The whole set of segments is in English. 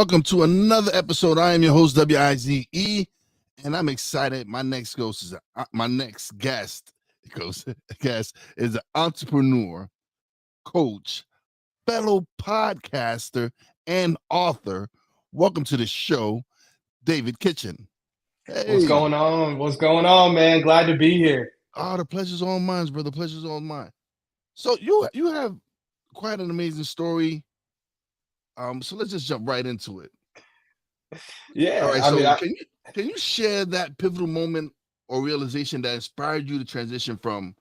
welcome to another episode. I am your host, W-I-Z-E, and I'm excited. My next guest is an entrepreneur, coach, fellow podcaster, and author. Welcome to the show, David Kitchen. Hey. What's going on? What's going on, man? Glad to be here. Oh, the pleasure's all mine, brother. The pleasure's all mine. So you have quite an amazing story. So let's just jump right into it. Yeah. All right. Can you share that pivotal moment or realization that inspired you to transition from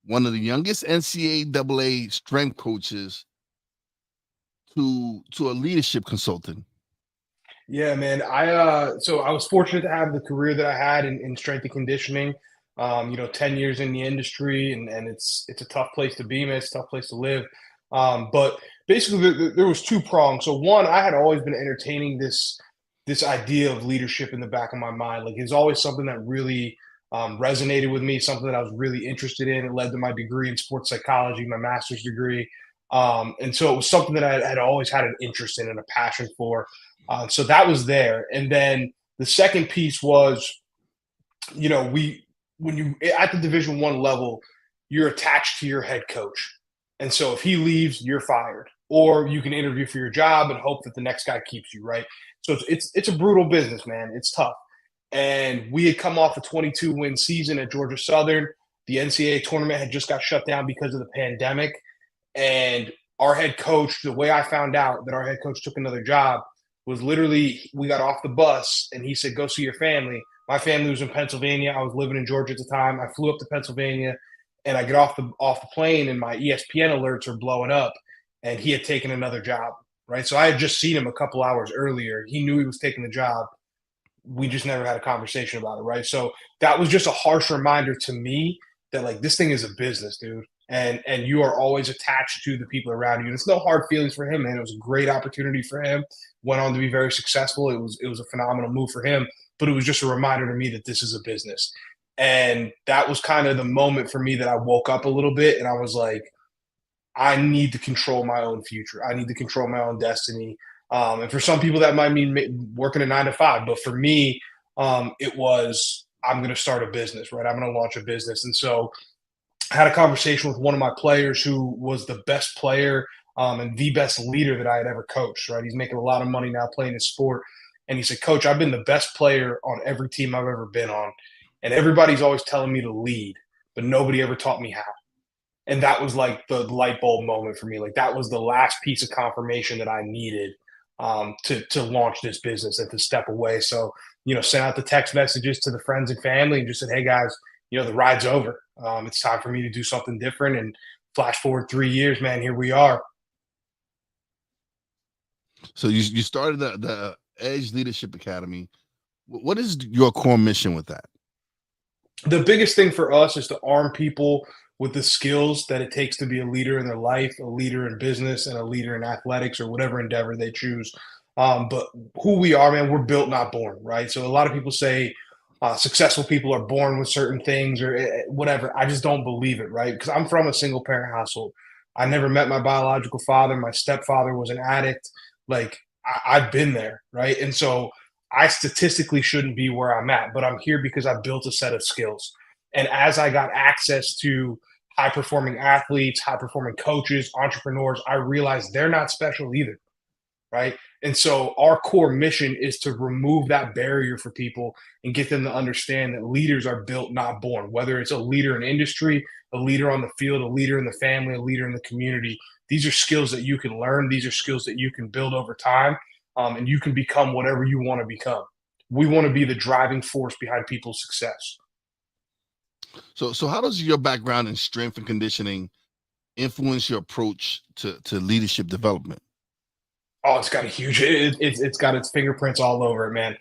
one of the youngest NCAA strength coaches to a leadership consultant? Yeah, man. So I was fortunate to have the career that I had in strength and conditioning. 10 years in the industry, and it's a tough place to be, man. It's a tough place to live. But basically, there was two prongs. So one, I had always been entertaining this idea of leadership in the back of my mind. Like, it's always something that really resonated with me, something that I was really interested in. It led to my degree in sports psychology, my master's degree. And so it was something that I had always had an interest in and a passion for. So that was there. And then the second piece was, when you at the Division I level, you're attached to your head coach. And so if he leaves, you're fired, or you can interview for your job and hope that the next guy keeps you, right? So it's a brutal business, man. It's tough. And we had come off a 22-win season at Georgia Southern. The NCAA tournament had just got shut down because of the pandemic. And our head coach, the way I found out that our head coach took another job was literally, we got off the bus and he said, go see your family. My family was in Pennsylvania. I was living in Georgia at the time. I flew up to Pennsylvania and I get off the plane and my ESPN alerts are blowing up and he had taken another job, right? So I had just seen him a couple hours earlier. He knew he was taking the job. We just never had a conversation about it, right? So that was just a harsh reminder to me that, like, this thing is a business, dude. And you are always attached to the people around you. And it's no hard feelings for him, man. It was a great opportunity for him. Went on to be very successful. It was a phenomenal move for him. But it was just a reminder to me that this is a business. And that was kind of the moment for me that I woke up a little bit and I was like, I need to control my own future. I need to control my own destiny. And for some people that might mean working a 9-to-5. But for me, it was, I'm going to start a business, right? I'm going to launch a business. And so I had a conversation with one of my players who was the best player and the best leader that I had ever coached, right? He's making a lot of money now playing his sport. And he said, Coach, I've been the best player on every team I've ever been on. And everybody's always telling me to lead, but nobody ever taught me how. And that was like the light bulb moment for me. Like, that was the last piece of confirmation that I needed to launch this business and to step away. So, sent out the text messages to the friends and family and just said, hey guys, the ride's over. It's time for me to do something different. And flash forward 3 years, man, here we are. So you started the Edge Leadership Academy. What is your core mission with that? The biggest thing for us is to arm people with the skills that it takes to be a leader in their life, a leader in business, and a leader in athletics or whatever endeavor they choose. But who we are, man, we're built, not born, right? So a lot of people say successful people are born with certain things or whatever. I just don't believe it, right? Because I'm from a single parent household. I never met my biological father. My stepfather was an addict. Like, I've been there, right? And so I statistically shouldn't be where I'm at, but I'm here because I built a set of skills. And as I got access to high-performing athletes, high-performing coaches, entrepreneurs, I realized they're not special either, right? And so our core mission is to remove that barrier for people and get them to understand that leaders are built, not born. Whether it's a leader in industry, a leader on the field, a leader in the family, a leader in the community, these are skills that you can learn. These are skills that you can build over time, and you can become whatever you want to become. We want to be the driving force behind people's success. So how does your background in strength and conditioning influence your approach to leadership development? Oh, it's got a huge, it's got its fingerprints all over it, man.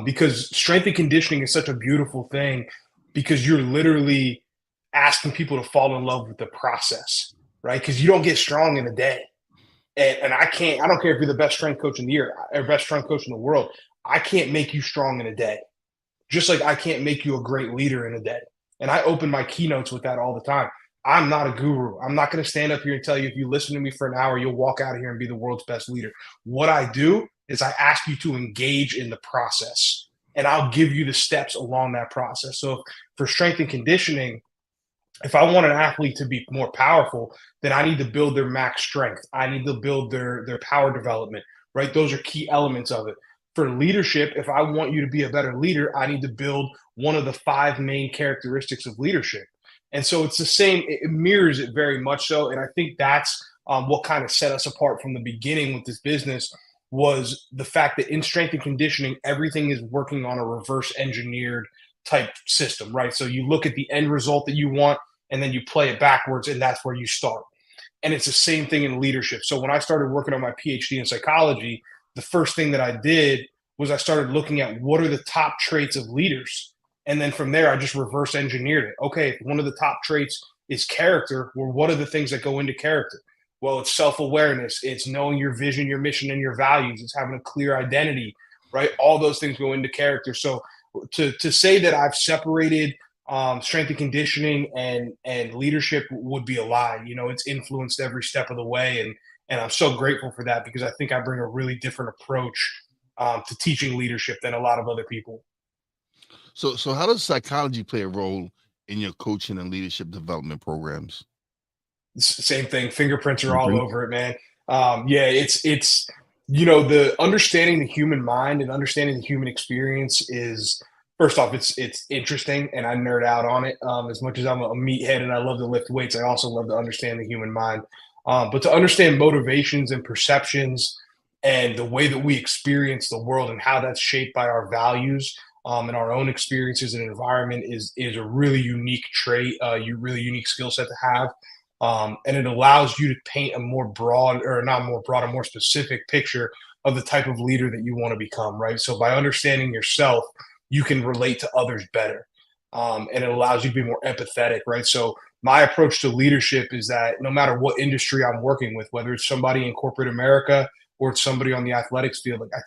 Because strength and conditioning is such a beautiful thing because you're literally asking people to fall in love with the process, right? Because you don't get strong in a day. And I don't care if you're the best strength coach in the year or best strength coach in the world. I can't make you strong in a day. Just like I can't make you a great leader in a day. And I open my keynotes with that all the time. I'm not a guru. I'm not going to stand up here and tell you, if you listen to me for an hour, you'll walk out of here and be the world's best leader. What I do is I ask you to engage in the process, and I'll give you the steps along that process. So for strength and conditioning, if I want an athlete to be more powerful, then I need to build their max strength. I need to build their power development, right? Those are key elements of it. For leadership, if I want you to be a better leader, I need to build one of the five main characteristics of leadership. And so it's the same, it mirrors it very much so. And I think that's what kind of set us apart from the beginning with this business was the fact that in strength and conditioning, everything is working on a reverse engineered type system, right? So you look at the end result that you want, and then you play it backwards, and that's where you start. And it's the same thing in leadership. So when I started working on my PhD in psychology, the first thing that I did was I started looking at what are the top traits of leaders. And then from there, I just reverse engineered it. Okay, if one of the top traits is character, well, what are the things that go into character? Well, it's self-awareness, it's knowing your vision, your mission, and your values, it's having a clear identity, right? All those things go into character. So to say that I've separated strength and conditioning and leadership would be a lie. You know, it's influenced every step of the way, and I'm so grateful for that because I think I bring a really different approach to teaching leadership than a lot of other people. So how does psychology play a role in your coaching and leadership development programs? Same thing. Fingerprints are all Mhm. over it, man. Yeah, it's the understanding the human mind and understanding the human experience is first off, it's interesting, and I nerd out on it. As much as I'm a meathead and I love to lift weights, I also love to understand the human mind. But to understand motivations and perceptions and the way that we experience the world and how that's shaped by our values and our own experiences and environment is a really unique trait, you really unique skill set to have. And it allows you to paint a more broad, or not more broad, a more specific picture of the type of leader that you want to become, right? So by understanding yourself, you can relate to others better. And it allows you to be more empathetic, right? So my approach to leadership is that no matter what industry I'm working with, whether it's somebody in corporate America or it's somebody on the athletics field, like I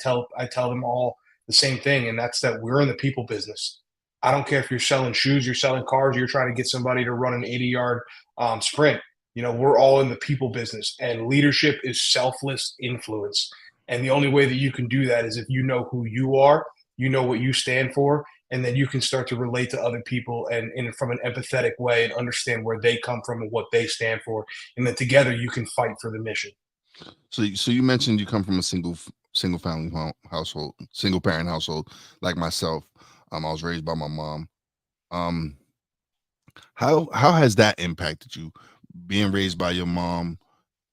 tell them all the same thing, and that's that we're in the people business. I don't care if you're selling shoes, you're selling cars, you're trying to get somebody to run an 80-yard sprint. You know, we're all in the people business, and leadership is selfless influence. And the only way that you can do that is if you know who you are, you know what you stand for, and then you can start to relate to other people and from an empathetic way and understand where they come from and what they stand for. And then together you can fight for the mission. So you mentioned you come from a single family household, single parent household, like myself. I was raised by my mom. Um, how has that impacted you, being raised by your mom,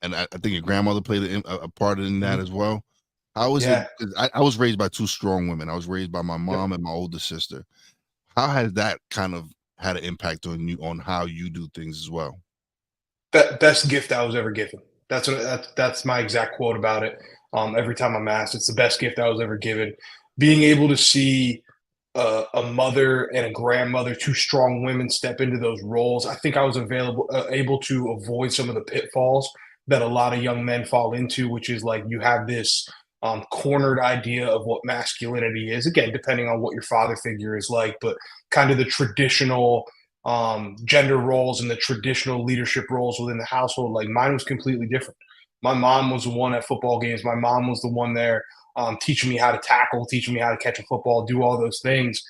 and I think your grandmother played a part in that Mhm. as well. How is it? Yeah. 'Cause I was raised by two strong women. I was raised by my Yep. mom and my older sister. How has that kind of had an impact on you on how you do things as well? Best gift I was ever given. That's my exact quote about it. Every time I'm asked, it's the best gift I was ever given. Being able to see a mother and a grandmother, two strong women, step into those roles. I think I was able to avoid some of the pitfalls that a lot of young men fall into, which is like you have this cornered idea of what masculinity is. Again, depending on what your father figure is like, but kind of the traditional gender roles and the traditional leadership roles within the household. Like mine was completely different. My mom was the one at football games. My mom was the one there teaching me how to tackle, teaching me how to catch a football, do all those things.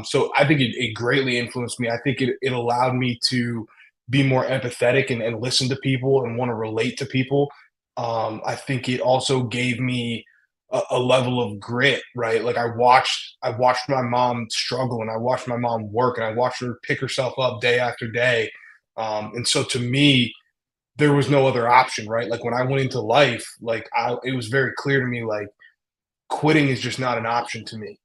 So I think it greatly influenced me. I think it allowed me to be more empathetic and listen to people and want to relate to people. I think it also gave me a level of grit, right? Like I watched my mom struggle and I watched my mom work and I watched her pick herself up day after day. And so to me, there was no other option, right? Like when I went into life, it was very clear to me, like quitting is just not an option to me.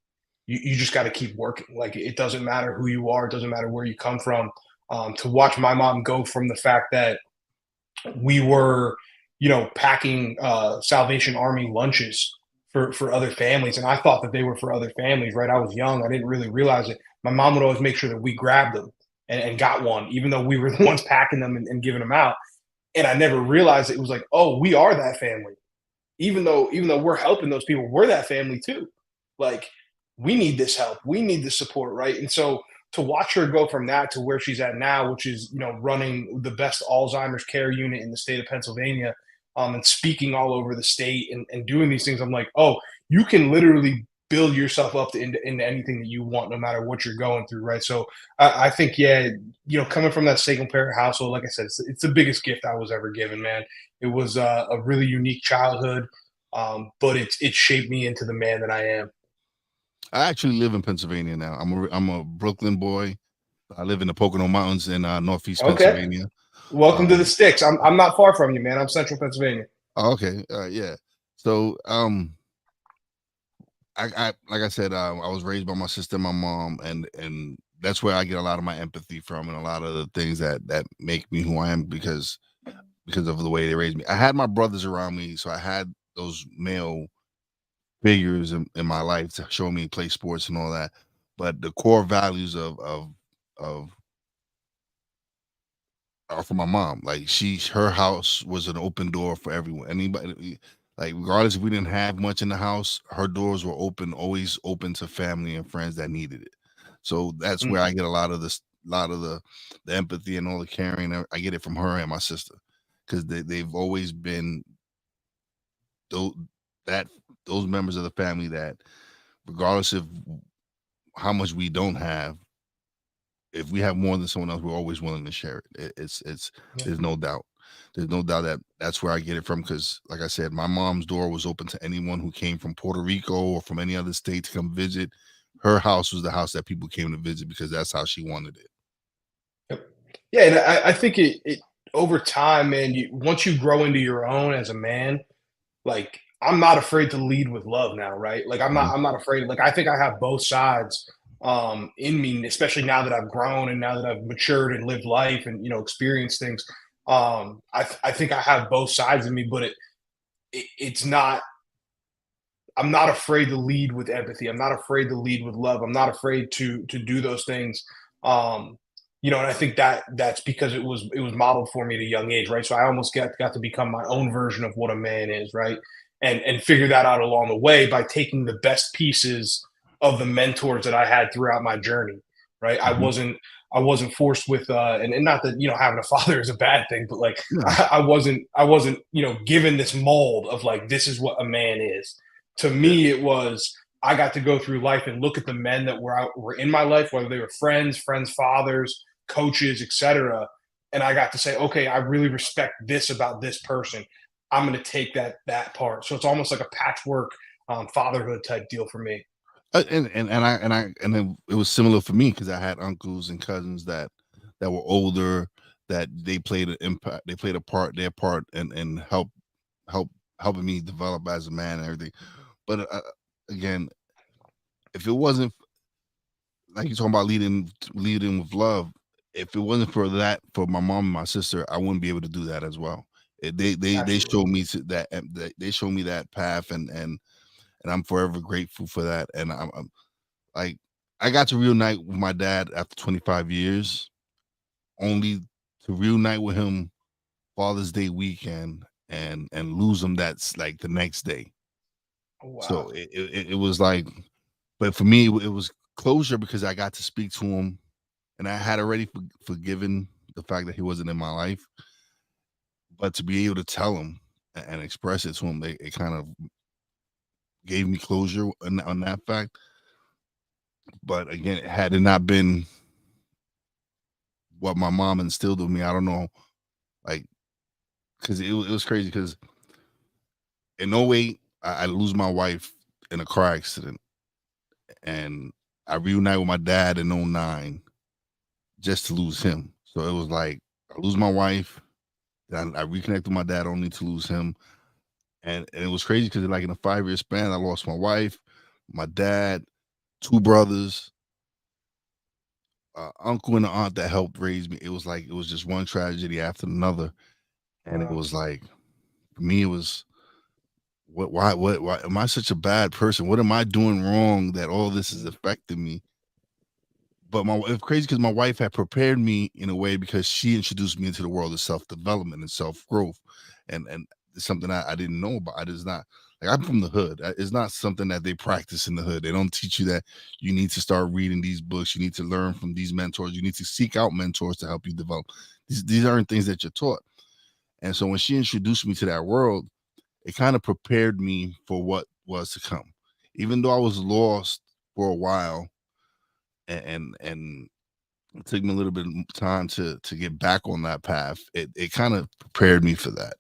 You just got to keep working. Like it doesn't matter who you are, it doesn't matter where you come from. To watch my mom go from the fact that we were, packing Salvation Army lunches for other families, and I thought that they were for other families. Right? I was young, I didn't really realize it. My mom would always make sure that we grabbed them and got one, even though we were the ones packing them and giving them out. And I never realized it was like, oh, we are that family even though we're helping those people, we're that family too. Like we need this help, we need the support, right? And so to watch her go from that to where she's at now, which is running the best Alzheimer's care unit in the state of Pennsylvania, and speaking all over the state and doing these things. I'm like, oh, you can literally build yourself up into anything that you want, no matter what you're going through, right? So I think, yeah, coming from that single parent household, like I said, it's the biggest gift I was ever given, man. It was a really unique childhood, but it shaped me into the man that I am. I actually live in Pennsylvania now. I'm a Brooklyn boy. I live in the Pocono Mountains in Northeast Okay, Pennsylvania. welcome to the Um, sticks. I'm not far from you, man. I'm Central Pennsylvania. okay, yeah. So, I like I said, I was raised by my sister and my mom, and that's where I get a lot of my empathy from, and a lot of the things that make me who I am because of the way they raised me. I had my brothers around me, so I had those male figures in my life to show me play sports and all that. But the core values of are from my mom. Like her house was an open door for everyone. Anybody, like regardless if we didn't have much in the house, her doors were open, always open to family and friends that needed it. So that's where I Mm, get a lot of this, lot of the empathy and all the caring. I get it from her and my sister because they've always been those that those members of the family that regardless of how much we don't have, if we have more than someone else, we're always willing to share it. It's yeah. there's no doubt. There's no doubt that that's where I get it from because, like I said, my mom's door was open to anyone who came from Puerto Rico or from any other state to come visit. Her house was the house that people came to visit because that's how she wanted it. Yep. Yeah, and I think it over time, man. Once you grow into your own as a man, like I'm not afraid to lead with love now, right? Like Mhm. I'm not afraid. Like I think I have both sides in me, especially now that I've grown and now that I've matured and lived life and experienced things. I think I have both sides of me, but it's not. I'm not afraid to lead with empathy. I'm not afraid to lead with love. I'm not afraid to do those things. Um, and I think that's because it was modeled for me at a young age, right? So I almost got to become my own version of what a man is, right? And figure that out along the way by taking the best pieces of the mentors that I had throughout my journey, right? I Mhm. wasn't I wasn't forced with and not that having a father is a bad thing, but like Yeah. I wasn't given this mold of like this is what a man is. To Yeah. me, it was I got to go through life and look at the men that were in my life, whether they were friends, fathers, coaches, etc. And I got to say, okay, I really respect this about this person. I'm going to take that part. So it's almost like a patchwork fatherhood type deal for me. And then it was similar for me because I had uncles and cousins that were older that they played an impact. They played a part, their part, and help helping me develop as a man and everything. But again, if it wasn't like you're talking about leading with love, if it wasn't for that for my mom and my sister, I wouldn't be able to do that as well. They Absolutely. showed me that they showed me that path and I'm forever grateful for that. And I'm like I got to reunite with my dad after 25 years, only to reunite with him Father's Day weekend and lose him that's like the next day. Oh, So wow. it was like, but for me it was closure because I got to speak to him and I had already forgiven the fact that he wasn't in my life, but to be able to tell him and express it to him, it kind of gave me closure on that fact. But again, had it not been what my mom instilled in me, I don't know, like, because it was crazy. Because in '08, I lose my wife in a car accident, and I reunite with my dad in '09 just to lose him. So it was like I lose my wife, then I reconnect with my dad only to lose him. And it was crazy because like in a 5 year span, I lost my wife, my dad, two brothers, uncle and an aunt that helped raise me. It was like it was just one tragedy after another, and it Wow. was like for me, it was why am I such a bad person? What am I doing wrong that all this is Mm, affecting me? But it's crazy because my wife had prepared me in a way because she introduced me into the world of self development and self growth, and it's something I didn't know about. It is not like I'm from the hood. It's not something that they practice in the hood. They don't teach you that you need to start reading these books. You need to learn from these mentors. You need to seek out mentors to help you develop. These aren't things that you're taught. And so when she introduced me to that world, it kind of prepared me for what was to come. Even though I was lost for a while, and it took me a little bit of time to get back on that path. It kind of prepared me for that.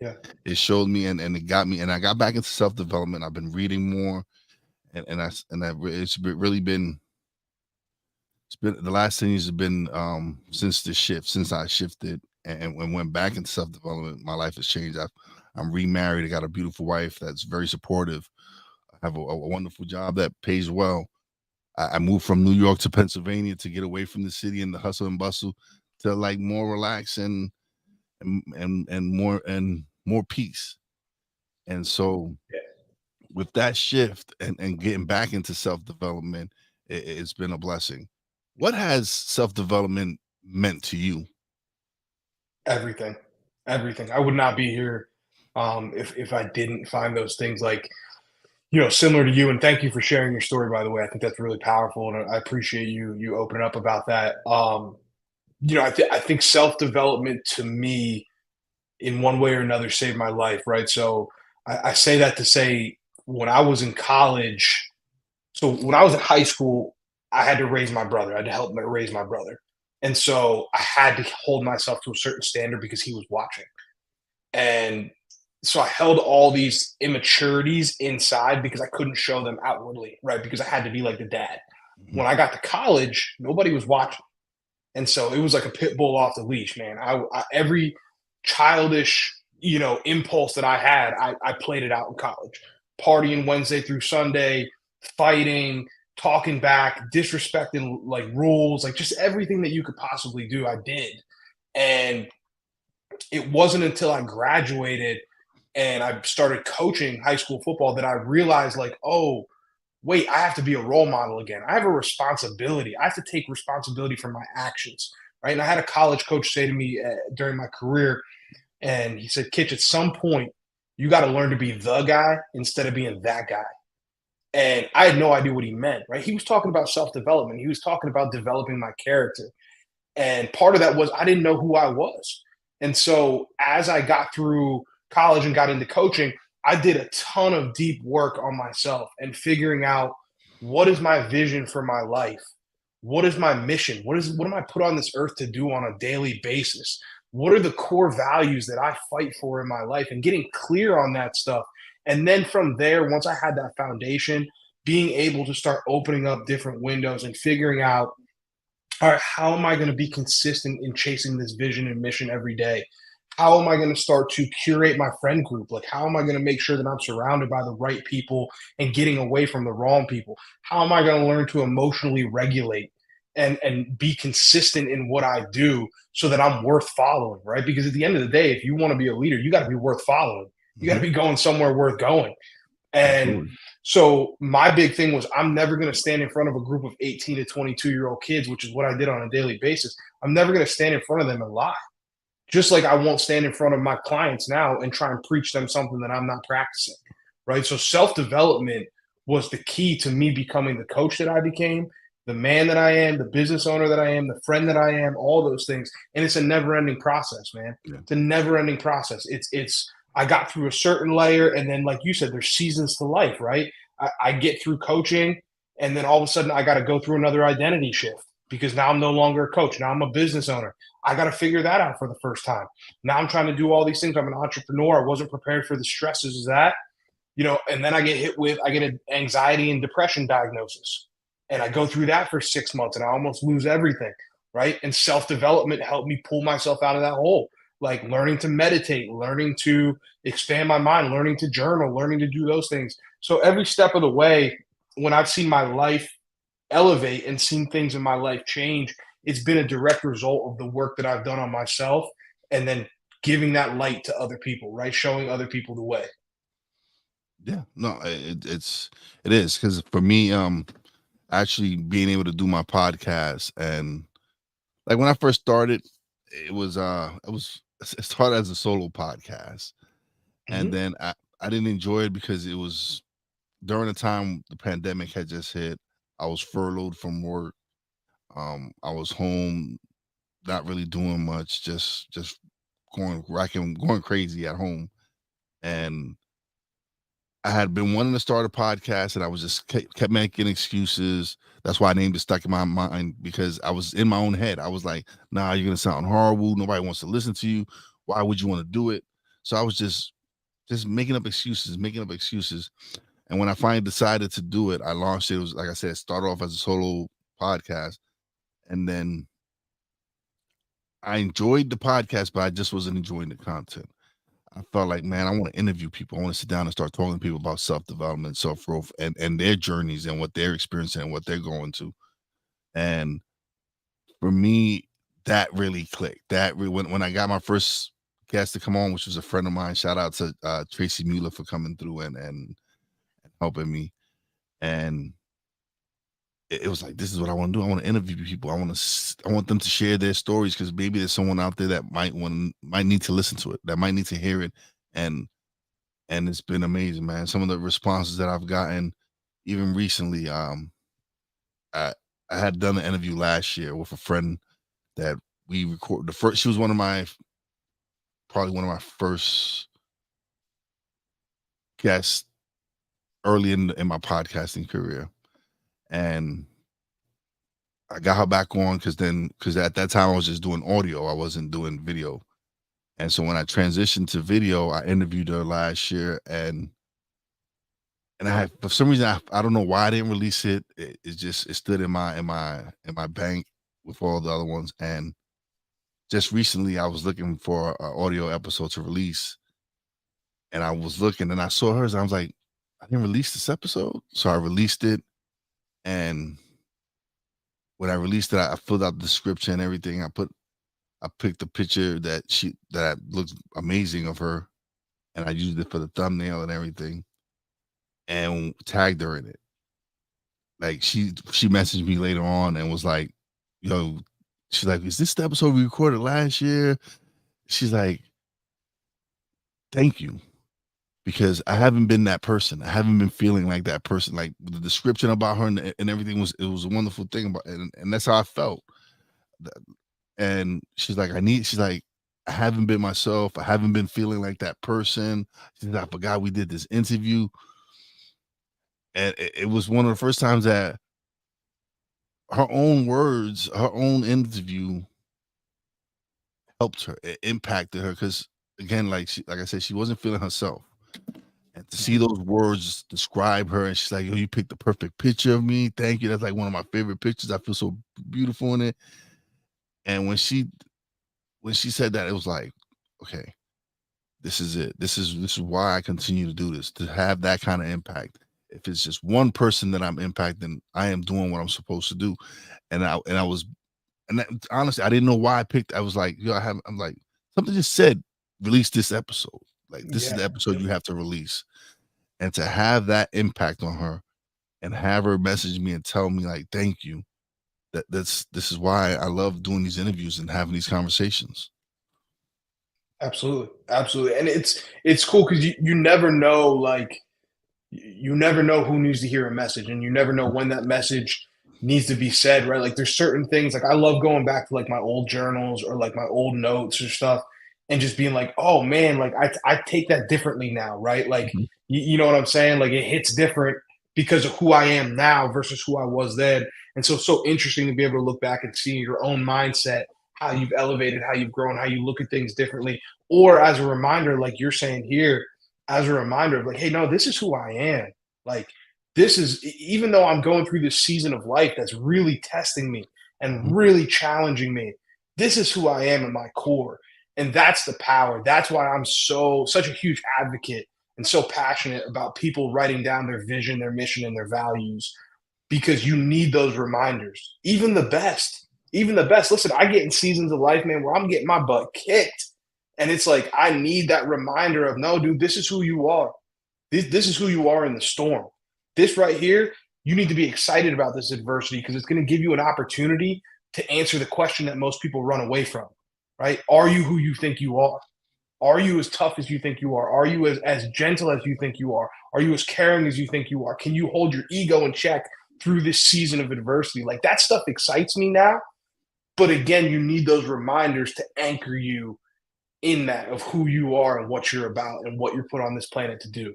Yeah. It showed me, and it got me, and I got back into self development. I've been reading more, really been, it's been the last 10 years have been since the shift, since I shifted and went back into self development. My life has changed. I'm remarried. I got a beautiful wife that's very supportive. I have a wonderful job that pays well. I moved from New York to Pennsylvania to get away from the city and the hustle and bustle, to like more relax and more peace. And so with that shift and getting back into self development, it's been a blessing. What has self development meant to you? Everything, everything. I would not be here if I didn't find those things like, similar to you. And thank you for sharing your story, by the way. I think that's really powerful, and I appreciate you opening up about that. I think self development to me, in one way or another, saved my life. Right. So I say that to say, when I was in college, so when I was in high school, I had to raise my brother. I had to help raise my brother. And so I had to hold myself to a certain standard because he was watching. And so I held all these immaturities inside because I couldn't show them outwardly, right? Because I had to be like the dad. Mhm. When I got to college, nobody was watching. And so it was like a pit bull off the leash, man. Every childish, impulse that I had, I played it out in college. Partying Wednesday through Sunday, fighting, talking back, disrespecting like rules, like just everything that you could possibly do, I did. And it wasn't until I graduated and I started coaching high school football that I realized, like, oh, wait, I have to be a role model again. I have a responsibility. I have to take responsibility for my actions, right? And I had a college coach say to me during my career, and he said, Kitch, at some point, you got to learn to be the guy instead of being that guy. And I had no idea what he meant, right? He was talking about self development, he was talking about developing my character. And part of that was I didn't know who I was. And so as I got through college and got into coaching, I did a ton of deep work on myself and figuring out, what is my vision for my life? What is my mission? What am I put on this earth to do on a daily basis? What are the core values that I fight for in my life, and getting clear on that stuff. And then from there, once I had that foundation, being able to start opening up different windows and figuring out, all right, how am I going to be consistent in chasing this vision and mission every day? How am I going to start to curate my friend group? Like, how am I going to make sure that I'm surrounded by the right people and getting away from the wrong people? How am I going to learn to emotionally regulate and be consistent in what I do so that I'm worth following, right? Because at the end of the day, if you want to be a leader, you got to be worth following. You got to Mhm. be going somewhere worth going. And Absolutely. so my big thing was, I'm never going to stand in front of a group of 18 to 22-year-old kids, which is what I did on a daily basis. I'm never going to stand in front of them and lie. Just like I won't stand in front of my clients now and try and preach them something that I'm not practicing. Right. So self development was the key to me becoming the coach that I became, the man that I am, the business owner that I am, the friend that I am, all those things. And it's a never ending process, man. Yeah. It's a never ending process. I got through a certain layer, and then, like you said, there's seasons to life, right? I get through coaching, and then all of a sudden I got to go through another identity shift because now I'm no longer a coach. Now I'm a business owner. I got to figure that out for the first time. Now I'm trying to do all these things. I'm an entrepreneur. I wasn't prepared for the stresses of that, and then I get an anxiety and depression diagnosis. And I go through that for 6 months and I almost lose everything. Right. And self development helped me pull myself out of that hole, like learning to meditate, learning to expand my mind, learning to journal, learning to do those things. So every step of the way, when I've seen my life elevate and seen things in my life change, it's been a direct result of the work that I've done on myself, and then giving that light to other people, right? Showing other people the way. Yeah. No, it is because for me, actually being able to do my podcast, and like when I first started, it started as a solo podcast, and Mm-hmm. then I didn't enjoy it because it was during the time the pandemic had just hit. I was furloughed from work. I was home, not really doing much, just going crazy at home. And I had been wanting to start a podcast, and I was just kept making excuses. That's why I named it Stuck in My Mind, because I was in my own head. I was like, nah, you're gonna sound horrible. Nobody wants to listen to you. Why would you want to do it? So I was just making up excuses, making up excuses. And when I finally decided to do it, I launched it. It was, like I said, it started off as a solo podcast. And then I enjoyed the podcast, but I just wasn't enjoying the content. I felt like, man, I want to interview people. I want to sit down and start talking to people about self-development, self-growth, and their journeys and what they're experiencing and what they're going to. And for me, that really clicked. When I got my first guest to come on, which was a friend of mine, shout out to Tracy Mueller for coming through and helping me. And it was like, this is what I want to do. I want to interview people. I want them to share their stories, because maybe there's someone out there that might need to listen to it, that might need to hear it. And it's been amazing, man. Some of the responses that I've gotten, even recently, I had done an interview last year with a friend that we recorded. She was probably one of my first guests early in my podcasting career. And I got her back on because at that time I was just doing audio. I wasn't doing video. And so when I transitioned to video, I interviewed her last year, and for some reason, I don't know why I didn't release it. It stood in my bank with all the other ones. And just recently I was looking for an audio episode to release, and I was looking and I saw hers. I was like, I didn't release this episode. So I released it. And when I released it, I filled out the description and everything. I picked a picture that looked amazing of her, and I used it for the thumbnail and everything, and tagged her in it. Like, she messaged me later on and was like, yo, she's like, is this the episode we recorded last year? She's like, thank you. Because I haven't been that person. I haven't been feeling like that person. Like, the description about her and everything was a wonderful thing about it. And that's how I felt. And she's like, I haven't been myself. I haven't been feeling like that person. She said, I forgot we did this interview. And it was one of the first times that her own words, her own interview helped her. It impacted her, because, again, like I said, she wasn't feeling herself. And to see those words describe her, and she's like, yo, you picked the perfect picture of me. Thank you. That's like one of my favorite pictures. I feel so beautiful in it. And when she said that, it was like, okay, this is it. This is why I continue to do this, to have that kind of impact. If it's just one person that I'm impacting, I am doing what I'm supposed to do. And honestly, I didn't know why I picked. I was like, I'm like, something just said, release this episode. Like, this is the episode you have to release. And to have that impact on her, and have her message me and tell me, like, thank you. This is why I love doing these interviews and having these conversations. Absolutely. Absolutely. And it's cool because you never know, like, you never know who needs to hear a message, and you never know when that message needs to be said, right? Like, there's certain things, like, I love going back to, like, my old journals or, like, my old notes or stuff, and just being like, oh man, like, I take that differently now, right? Like, Mhm. you know what I'm saying? Like, it hits different because of who I am now versus who I was then. And so interesting to be able to look back and see your own mindset, how you've elevated, how you've grown, how you look at things differently, or as a reminder, like you're saying here, as a reminder of, like, hey, no, this is who I am. Like, this is, even though I'm going through this season of life that's really testing me and Mhm. really challenging me, this is who I am in my core. And that's the power. That's why I'm such a huge advocate and so passionate about people writing down their vision, their mission, and their values, because you need those reminders. Even the best, even the best. Listen, I get in seasons of life, man, where I'm getting my butt kicked. And it's like, I need that reminder of, no, dude, this is who you are. This is who you are in the storm. This right here, you need to be excited about this adversity, because it's going to give you an opportunity to answer the question that most people run away from, right? Are you who you think you are? Are you as tough as you think you are? Are you as gentle as you think you are? Are you as caring as you think you are? Can you hold your ego in check through this season of adversity? Like, that stuff excites me now. But again, you need those reminders to anchor you in that of who you are and what you're about and what you're put on this planet to do.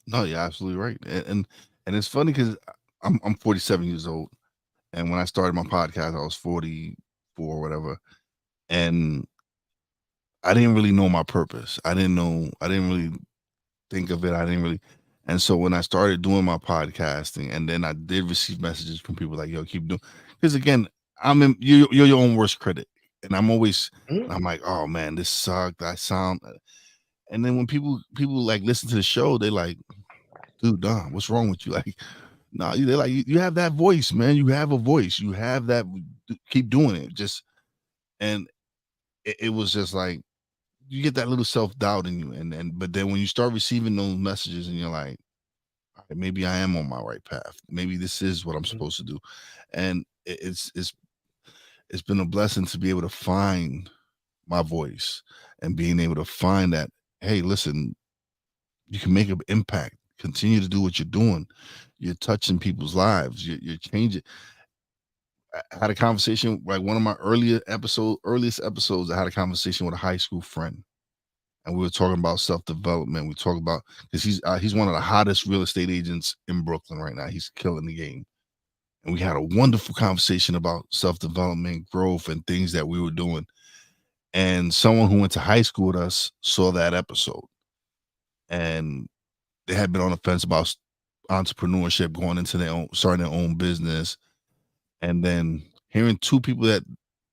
No, you're absolutely right. And it's funny because I'm 47 years old, and when I started my podcast, I was 44 or whatever, and I didn't really know my purpose. I didn't really think of it. I didn't really. And so when I started doing my podcasting, and then I did receive messages from people like, "Yo, keep doing," because again, you're your own worst critic, and I'm like, "Oh man, this sucked. I sound," and then when people like listen to the show, they like, "Dude, Don, what's wrong with you?" Like, no, they're like, "You have that voice, man. You have a voice. You have that. Keep doing it." Just and it was just like you get that little self doubt in you, and but then when you start receiving those messages, and you're like, "All right, maybe I am on my right path. Maybe this is what I'm Mhm. supposed to do," and it's been a blessing to be able to find my voice and being able to find that, hey, listen, you can make an impact. Continue to do what you're doing. You're touching people's lives. You're changing. I had a conversation like one of my earliest episodes. I had a conversation with a high school friend, and we were talking about self development. We talked about because he's one of the hottest real estate agents in Brooklyn right now. He's killing the game, and we had a wonderful conversation about self development, growth, and things that we were doing. And someone who went to high school with us saw that episode, and they had been on the fence about entrepreneurship, going into starting their own business, and then hearing two people that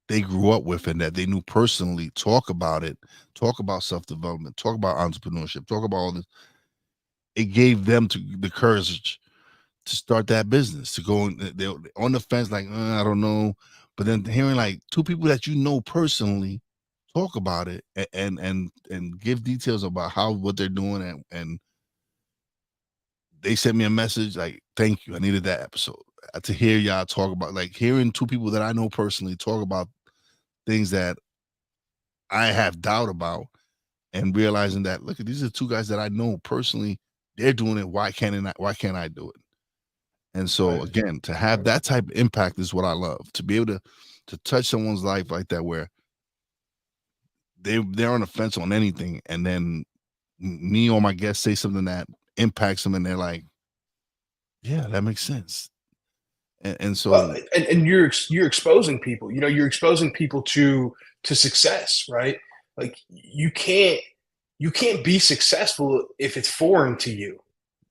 they grew up with and that they knew personally talk about it, talk about self development, talk about entrepreneurship, talk about all this. It gave them the courage to start that business, to go. They're on the fence, like I don't know, but then hearing like two people that you know personally talk about it and give details about how what they're doing and they sent me a message like, "Thank you, I needed that episode." To hear y'all talk about like hearing two people that I know personally talk about things that I have doubt about and realizing that look, these are two guys that I know personally. They're doing it. Why can't I do it? And so Right. again, to have that type of impact is what I love. To be able to touch someone's life like that, where they're on the fence on anything, and then me or my guest say something that impacts them, and they're like, "Yeah, that makes sense." And Well, so and you're exposing people. You know, you're exposing people to success, right? Like you can't be successful if it's foreign to you.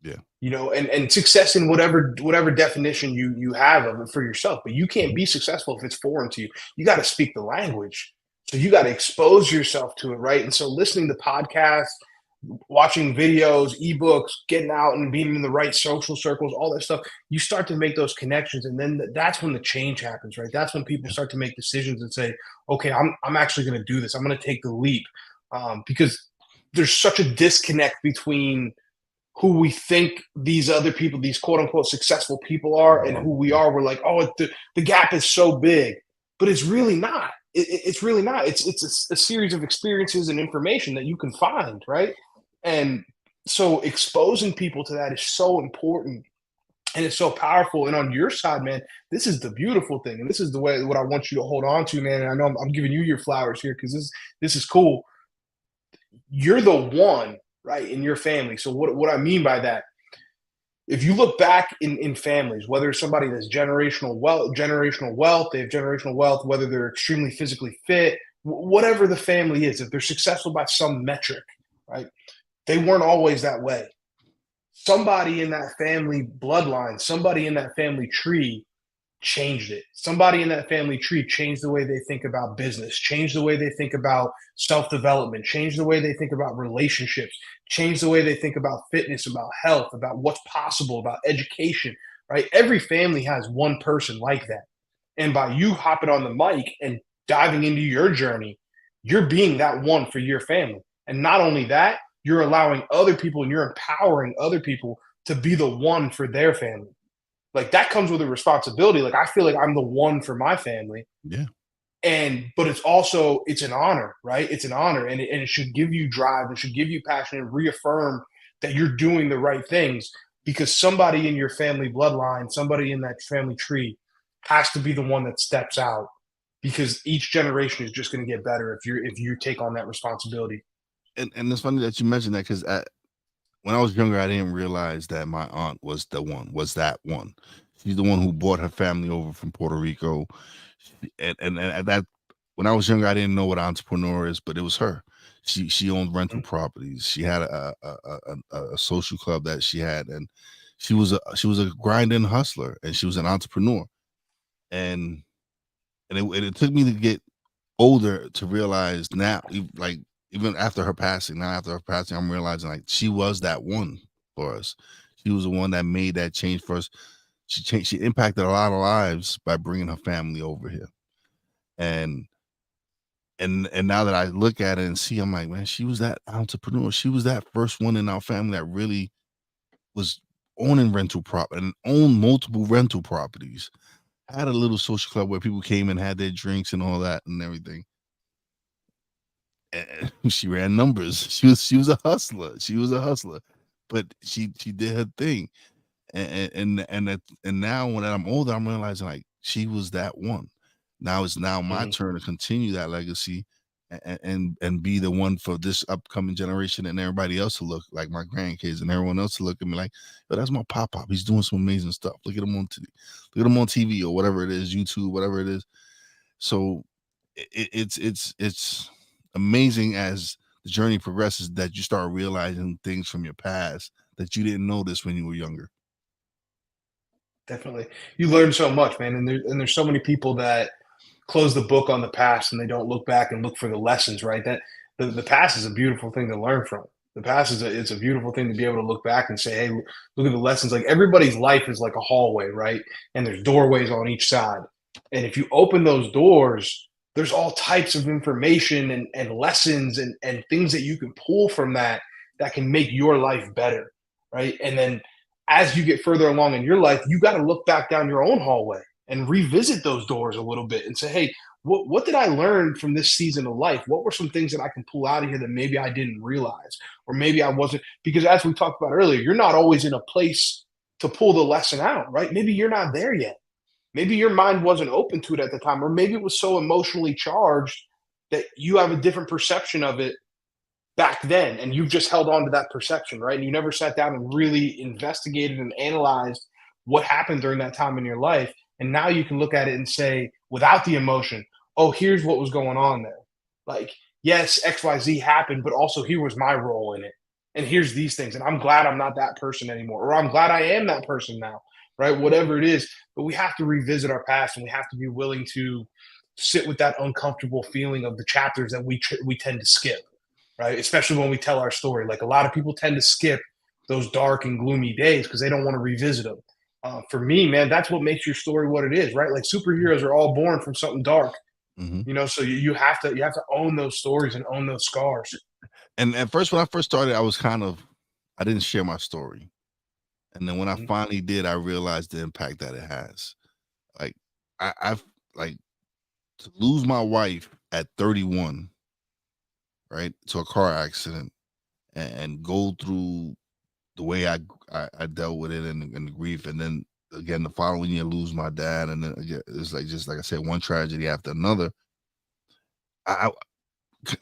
yeah, You know, and success in whatever definition you have of it for yourself, but you can't mhm, be successful if it's foreign to you. You got to speak the language, so you got to expose yourself to it, right? And so listening to podcasts, watching videos, ebooks, getting out and being in the right social circles, all that stuff, you start to make those connections, and then that's when the change happens, right? That's when people yeah, start to make decisions and say, okay, I'm actually going to do this. I'm going to take the leap, because there's such a disconnect between who we think these other people, these quote unquote successful people are, and who we yeah, are. We're like, oh, the gap is so big, but it's really not. It's really not. It's a series of experiences and information that you can find, right? And so exposing people to that is so important and it's so powerful. And on your side, man, this is the beautiful thing, and this is the way what I want you to hold on to, man. And I know I'm giving you your flowers here because this is cool. You're the one, right, in your family. So what I mean by that, if you look back in families, whether it's somebody that's generational wealth, they have generational wealth, whether they're extremely physically fit, whatever the family is, if they're successful by some metric, right, they weren't always that way. Somebody in that family bloodline, somebody in that family tree changed it. Somebody in that family tree changed the way they think about business, changed the way they think about self development, changed the way they think about relationships, changed the way they think about fitness, about health, about what's possible, about education, right? Every family has one person like that. And by you hopping on the mic and diving into your journey, you're being that one for your family. And not only that, you're allowing other people and you're empowering other people to be the one for their family. Like that comes with a responsibility. Like I feel like I'm the one for my family. yeah. And but it's also it's an honor, right? It's an honor and it should give you drive, it should give you passion and reaffirm that you're doing the right things because somebody in your family bloodline, somebody in that family tree has to be the one that steps out because each generation is just going to get better if you take on that responsibility. And it's funny that you mentioned that because when I was younger, I didn't realize that my aunt was that one. She's the one who brought her family over from Puerto Rico. And at that, when I was younger, I didn't know what entrepreneur is, but it was her. She owned rental properties. She had a social club that she had, and she was a grinding hustler, and she was an entrepreneur. And it took me to get older to realize now, like even after her passing, I'm realizing like she was that one for us. She was the one that made that change for us. She impacted a lot of lives by bringing her family over here. And now that I look at it and see, I'm like, man, she was that entrepreneur. She was that first one in our family that really was owning rental property and owned multiple rental properties. Had a little social club where people came and had their drinks and all that and everything. And she ran numbers. She was a hustler. She was a hustler, but she did her thing. And now when I'm older, I'm realizing like she was that one. Now it's my turn to continue that legacy and be the one for this upcoming generation and everybody else to look like my grandkids and everyone else to look at me like, yo, that's my pop. He's doing some amazing stuff. Look at him on TV or whatever it is, YouTube, whatever it is. So it's amazing as the journey progresses that you start realizing things from your past that you didn't notice when you were younger. Definitely. You learn so much, man, and there's so many people that close the book on the past and they don't look back and look for the lessons, right? That the past is a beautiful thing to learn from. The past is it's a beautiful thing to be able to look back and say, hey, look at the lessons. Like everybody's life is like a hallway, right? And there's doorways on each side. And if you open those doors, there's all types of information and lessons and things that you can pull from that can make your life better, right? And then as you get further along in your life, you got to look back down your own hallway and revisit those doors a little bit and say, hey, what did I learn from this season of life? What were some things that I can pull out of here that maybe I didn't realize, or maybe I wasn't? Because as we talked about earlier, you're not always in a place to pull the lesson out, right? Maybe you're not there yet. Maybe your mind wasn't open to it at the time, or maybe it was so emotionally charged that you have a different perception of it back then, and you've just held on to that perception, right? And you never sat down and really investigated and analyzed what happened during that time in your life. And now you can look at it and say, without the emotion, oh, here's what was going on there. Like, yes, XYZ happened, but also here was my role in it. And here's these things. And I'm glad I'm not that person anymore, or I'm glad I am that person now, right? Whatever it is. But we have to revisit our past, and we have to be willing to sit with that uncomfortable feeling of the chapters that we tend to skip, right? Especially when we tell our story. Like a lot of people tend to skip those dark and gloomy days because they don't want to revisit them. For me, man, that's what makes your story what it is, right? Like superheroes are all born from something dark, Mm-hmm. so you have to own those stories and own those scars. And at first, when I first started, I didn't share my story. And then when I Mhm. finally did, I realized the impact that it has. Like I've like to lose my wife at 31, right, to a car accident, and go through the way I dealt with it and the grief, and then again the following year lose my dad, and then again, it's like just like I said, one tragedy after another. I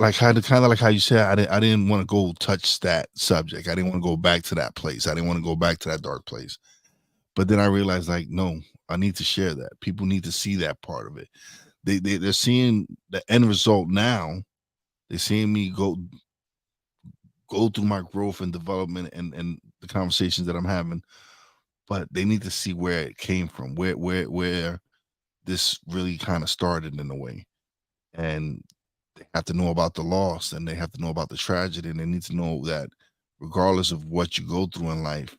like kind of like how you said, I didn't want to go touch that subject. I didn't want to go back to that place. I didn't want to go back to that dark place. But then I realized like, no, I need to share that. People need to see that part of it. They're seeing the end result now. They're seeing me go through my growth and development and the conversations that I'm having, but they need to see where it came from, where this really kind of started in a way. And they have to know about the loss, and they have to know about the tragedy, and they need to know that regardless of what you go through in life,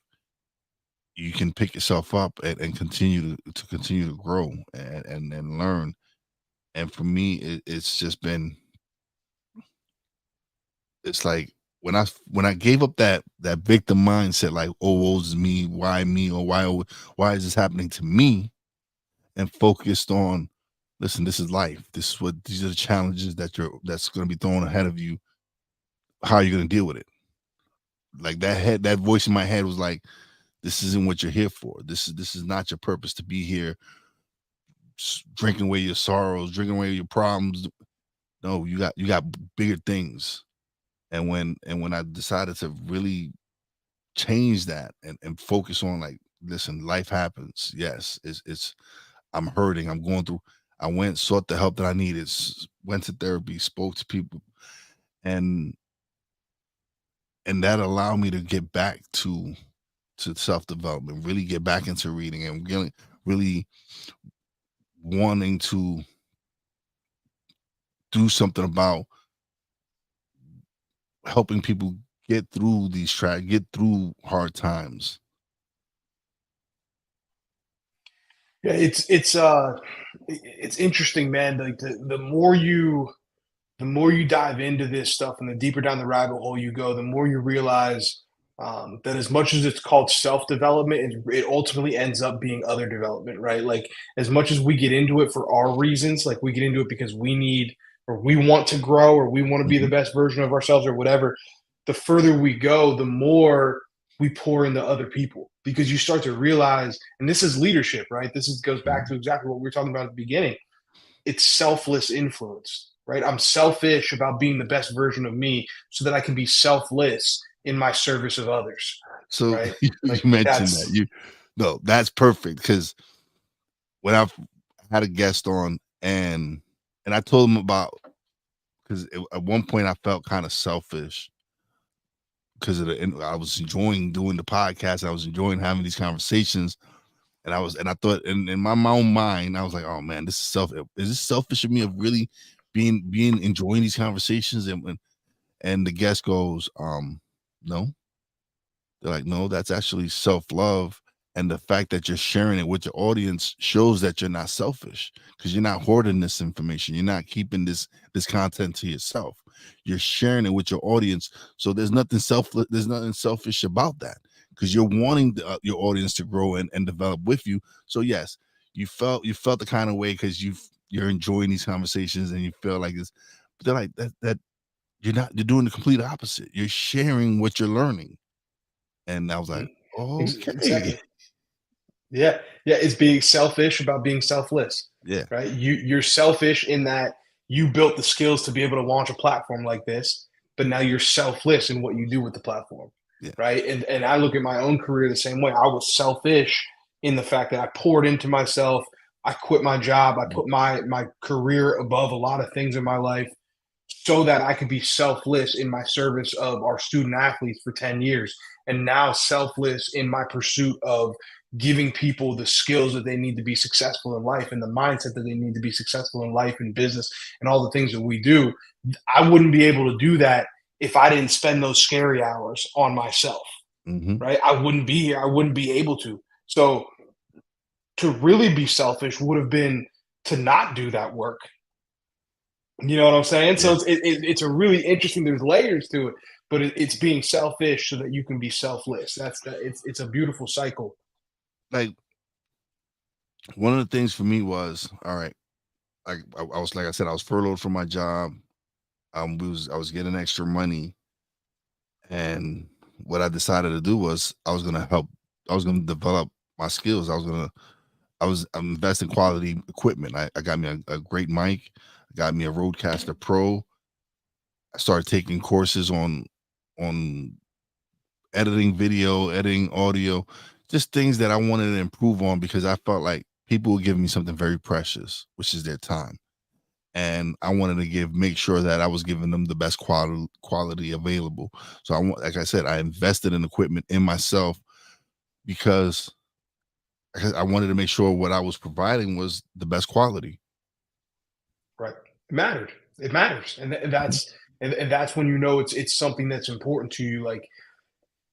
you can pick yourself up and continue to continue to grow and learn. And for me, it's just been, it's like when I gave up that victim mindset, like, oh, woe's me, or why is this happening to me, and focused on, listen, this is life. These are the challenges that's going to be thrown ahead of you. How are you going to deal with it? Like that voice in my head was like, this isn't what you're here for. This is not your purpose to be here drinking away your sorrows, drinking away your problems. No, you got bigger things. And when I decided to really change that and focus on, like, listen, life happens. Yes, it's I'm hurting. I'm going through. I went, sought the help that I needed, went to therapy, spoke to people, and that allowed me to get back to self development, really get back into reading, and really wanting to do something about helping people get through get through hard times. Yeah, it's interesting, man. Like the more you dive into this stuff and the deeper down the rabbit hole you go, the more you realize that as much as it's called self development, it ultimately ends up being other development, right? Like as much as we get into it for our reasons, like we get into it because we need or we want to grow or we want to be the Mhm. best version of ourselves or whatever, the further we go, the more we pour into other people because you start to realize, and this is leadership, right? Goes back to exactly what we were talking about at the beginning. It's selfless influence, right? I'm selfish about being the best version of me so that I can be selfless in my service of others, So right? you Like mentioned that. that's No, that's perfect, because when I've had a guest on, and I told him about, because at one point I felt kind of selfish because and I was enjoying doing the podcast. I was enjoying having these conversations, and I thought in my own mind, I was like, oh man, is this selfish of me of really being enjoying these conversations? And the guest goes, no. They're like, no, that's actually self-love. And the fact that you're sharing it with your audience shows that you're not selfish, because you're not hoarding this information. You're not keeping this content to yourself. You're sharing it with your audience. So there's nothing selfish about that, because you're wanting your audience to grow and develop with you. So yes, you felt the kind of way because you're enjoying these conversations and you feel like this. But they're like that you're doing the complete opposite. You're sharing what you're learning. And I was like, okay. exactly. Yeah, yeah, it's being selfish about being selfless, Yeah, right? You're selfish in that you built the skills to be able to launch a platform like this, but now you're selfless in what you do with the platform, yeah. right? And I look at my own career the same way. I was selfish in the fact that I poured into myself. I quit my job. I Mhm. put my career above a lot of things in my life so that I could be selfless in my service of our student athletes for 10 years, and now selfless in my pursuit of giving people the skills that they need to be successful in life and the mindset that they need to be successful in life and business and all the things that we do. I wouldn't be able to do that if I didn't spend those scary hours on myself, Mhm. right? I wouldn't be here. I wouldn't be able to. So to really be selfish would have been to not do that work. You know what I'm saying? Yeah. So it's a really interesting. There's layers to it, but it's being selfish so that you can be selfless. It's a beautiful cycle. Like, one of the things for me was, all right, like I was, like I said, I was furloughed from my job. I was getting extra money, and what I decided to do was I was gonna develop my skills. I'm investing quality equipment. I got me a great mic, I got me a Rodecaster Pro. I started taking courses on editing video, editing audio, just things that I wanted to improve on, because I felt like people were giving me something very precious, which is their time. And I wanted to make sure that I was giving them the best quality available. So like I said, I invested in equipment in myself, because I wanted to make sure what I was providing was the best quality. Right? It mattered. It matters, and Mhm. that's when you know it's something that's important to you. Like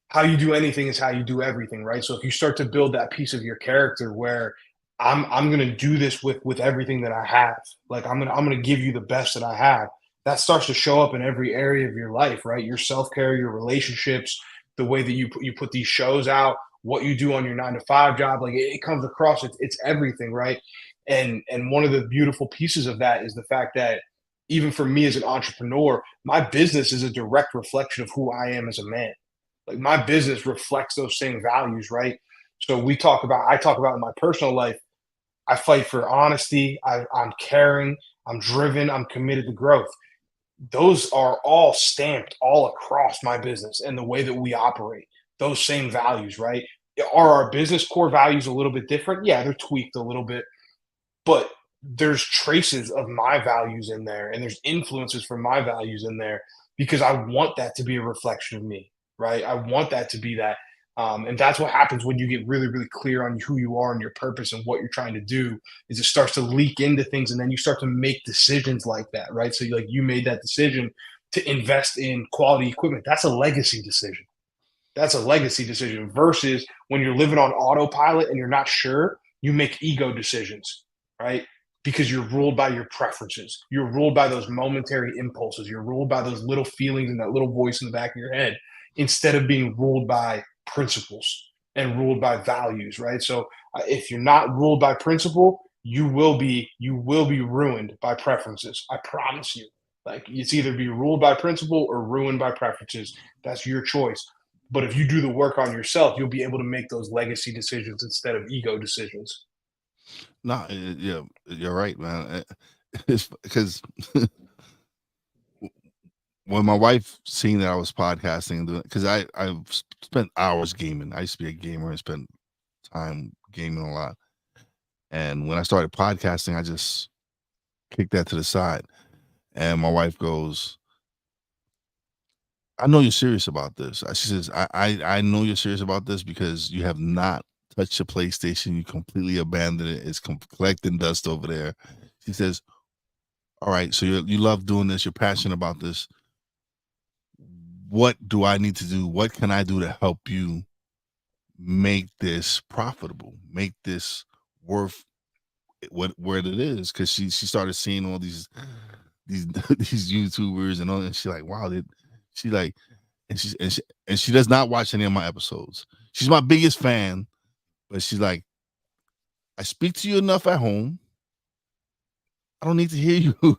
how you do anything is how you do everything, right? So if you start to build that piece of your character where I'm gonna do this with everything that I have, like I'm gonna give you the best that I have. That starts to show up in every area of your life, right? Your self care, your relationships, the way that you put these shows out, what you do on your 9 to 5 job, like it comes across. It's everything, right? And one of the beautiful pieces of that is the fact that even for me as an entrepreneur, my business is a direct reflection of who I am as a man. Like my business reflects those same values, right? So I talk about in my personal life, I fight for honesty. I'm caring. I'm driven. I'm committed to growth. Those are all stamped all across my business and the way that we operate. Those same values, right? Are our business core values a little bit different? Yeah, they're tweaked a little bit, but there's traces of my values in there and there's influences from my values in there because I want that to be a reflection of me, right? I want that to be that. And that's what happens when you get really, really clear on who you are and your purpose and what you're trying to do is it starts to leak into things and then you start to make decisions like that, right? So like you made that decision to invest in quality equipment. That's a legacy decision. That's a legacy decision versus when you're living on autopilot and you're not sure, you make ego decisions, right? Because you're ruled by your preferences. You're ruled by those momentary impulses. You're ruled by those little feelings and that little voice in the back of your head instead of being ruled by principles and ruled by values, right? So if you're not ruled by principle, you will be ruined by preferences. I promise you. Like it's either be ruled by principle or ruined by preferences. That's your choice. But if you do the work on yourself, you'll be able to make those legacy decisions instead of ego decisions. No, yeah, you're right, man. It's because when my wife seen that I was podcasting, because I've spent hours gaming. I used to be a gamer and spent time gaming a lot. And when I started podcasting, I just kicked that to the side. And my wife goes, "I know you're serious about this." She says, "I know you're serious about this because you have not touched your PlayStation. You completely abandoned it. It's collecting dust over there." She says, "All right, so you love doing this. You're passionate about this. What do I need to do? What can I do to help you make this profitable? Make this worth what it is?" Because she started seeing all these these YouTubers and all, and she like, wow, she like, and she does not watch any of my episodes. She's my biggest fan, but she's like, I speak to you enough at home. I don't need to hear you